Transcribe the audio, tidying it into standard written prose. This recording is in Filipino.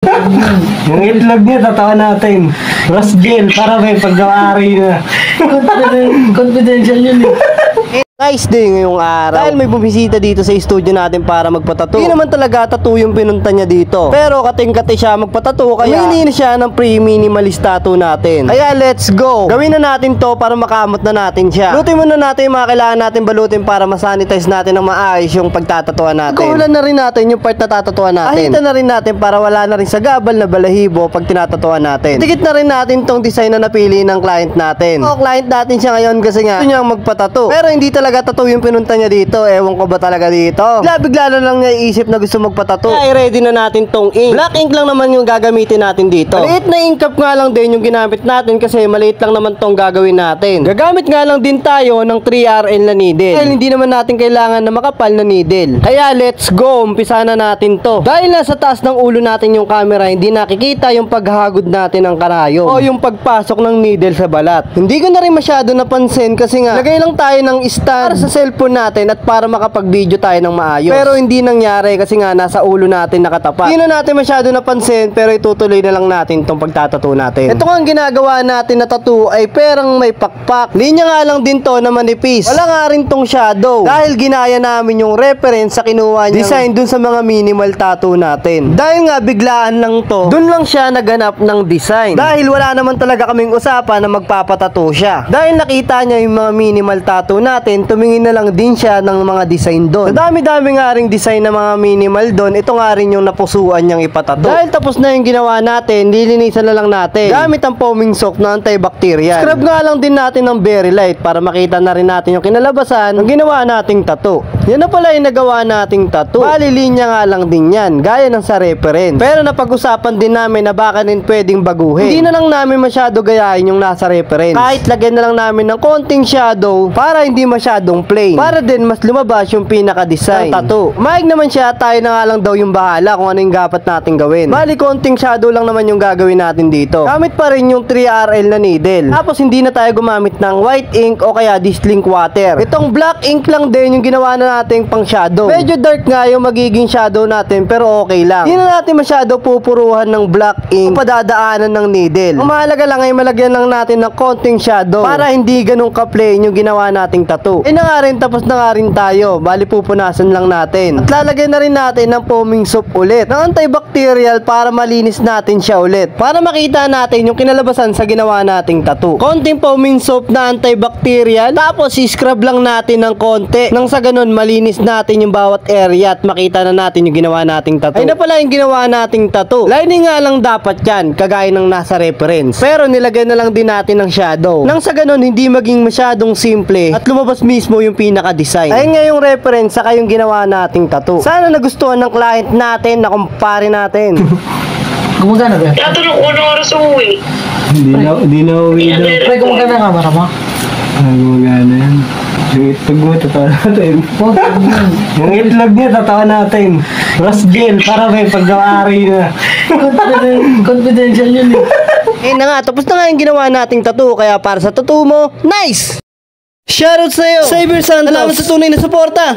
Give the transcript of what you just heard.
Yung itlog niya, tatawa natin. Rosgel, para may pagkawari na. Confidential yun eh. Nice day ngayong araw. Dahil may bumisita dito sa studio natin para magpatato. Hindi naman talaga tattoo yung pinunta niya dito. Pero kating-kati siya magpatato kaya humili siya ng pre-minimalist tattoo natin. Kaya let's go! Gawin na natin to para makamot na natin siya. Balutin muna natin yung mga kailangan natin balutin para masanitize natin ng maayos yung pagtatatuan natin. Ikulan na rin natin yung part na tatatuan natin. Ahitan na rin natin para wala na rin sa gabal na balahibo pag tinatatuan natin. Dikit na rin natin tong design na napili ng client natin. O, client natin siya ngayon kasi nga gusto niyang magpatato. Pero hindi talaga tattoo yung pinunta niya dito. Ewan ko ba talaga dito. Bigla na lang niya iisip na gusto magpatato. Kaya ready na natin tong ink. Black ink lang naman yung gagamitin natin dito. Maliit na ink cap nga lang din yung ginamit natin kasi maliit lang naman tong gagawin natin. Gagamit nga lang din tayo ng 3RL na needle. Dahil hindi naman natin kailangan na makapal na needle. Kaya let's go. Umpisa na natin to. Dahil nasa taas ng ulo natin yung camera, hindi nakikita yung paghagod natin ng karayom o yung pagpasok ng needle sa balat. Hindi ko na rin masyado napansin kasi nga lagay lang tayo ng stand para sa cellphone natin at para makapag-video tayo ng maayos. Pero hindi nangyari kasi nga nasa ulo natin nakatapat. Hindi na natin masyado napansin pero itutuloy na lang natin tong pagtatato natin. Ito nga ang ginagawa natin na tattoo ay perang may pakpak. Linya nga lang din to na manipis. Wala nga rin tong shadow. Dahil ginaya namin yung reference sa kinuha niyang design dun sa mga minimal tattoo natin. Dahil nga biglaan lang to, dun lang siya naganap ng design. Dahil wala naman talaga kaming usapan na magpapatato siya. Dahil nakita niya yung mga minimal tattoo natin, tumingin na lang din siya ng mga design doon. Dami-dami nga ring design na mga minimal doon. Ito nga rin yung napusuan niyang ipatato. Dahil tapos na yung ginawa natin, lilinisan na lang natin gamit ang foaming soap na antibacterial. Scrub nga lang din natin ng very light para makita na rin natin yung kinalabasan ng ginawa nating tattoo. Yan na pala yung nagawa nating tattoo. Bali, linya nga lang din yan, gaya ng sa reference. Pero napag-usapan din namin na baka din pwedeng baguhin. Hindi na lang namin masyado gayahin yung nasa reference. Kahit lagyan na lang namin ng konting shadow para hindi masyadong plain. Para din mas lumabas yung pinaka-design ng tattoo. Maig naman siya, tayo na nga lang daw yung bahala kung ano yung dapat natin gawin. Bali, konting shadow lang naman yung gagawin natin dito. Gamit pa rin yung 3RL na needle. Tapos hindi na tayo gumamit ng white ink o kaya dislink water. Itong black ink lang din yung ginawa na natin pang shadow. Medyo dark nga yung magiging shadow natin pero okay lang. Hindi na natin masyado pupuruhan ng black ink o padadaanan ng needle. Ang mahalaga lang ay malagyan lang natin ng konting shadow para hindi ganun ka-plain yung ginawa nating tattoo. Na nga rin, tapos na nga rin tayo. Bali, pupunasan lang natin. At lalagyan na rin natin ng foaming soap ulit ng antibacterial para malinis natin siya ulit. Para makita natin yung kinalabasan sa ginawa nating tattoo. Konting foaming soap na antibacterial. Tapos, scrub lang natin ng konti. Nang sa ganun, malinis natin yung bawat area at makita na natin yung ginawa nating tattoo. Ay na pala yung ginawa nating tattoo. Lining nga lang dapat yan, kagaya ng nasa reference. Pero nilagay na lang din natin ng shadow. Nang sa ganun, hindi maging masyadong simple at lumabas mismo yung pinaka-design. Ayun nga yung reference saka yung ginawa nating tattoo. Sana nagustuhan ng client natin na kumpare natin. Gumagana ba? Dato nung unang oras umuwi. Hindi na uwi daw. Pre, gumagana nga ba mo? Gumagana yan. Yung itlog mo, tatawa natin. Yung itlog niya, tatawa natin. Rosgel, para may pagkawari na. Confidential yun eh. Eh na nga, tapos na nga yung ginawa nating tattoo. Kaya para sa tattoo mo, nice! Shoutout sa'yo, Xavier Santos. Salamat sa tunay na suporta.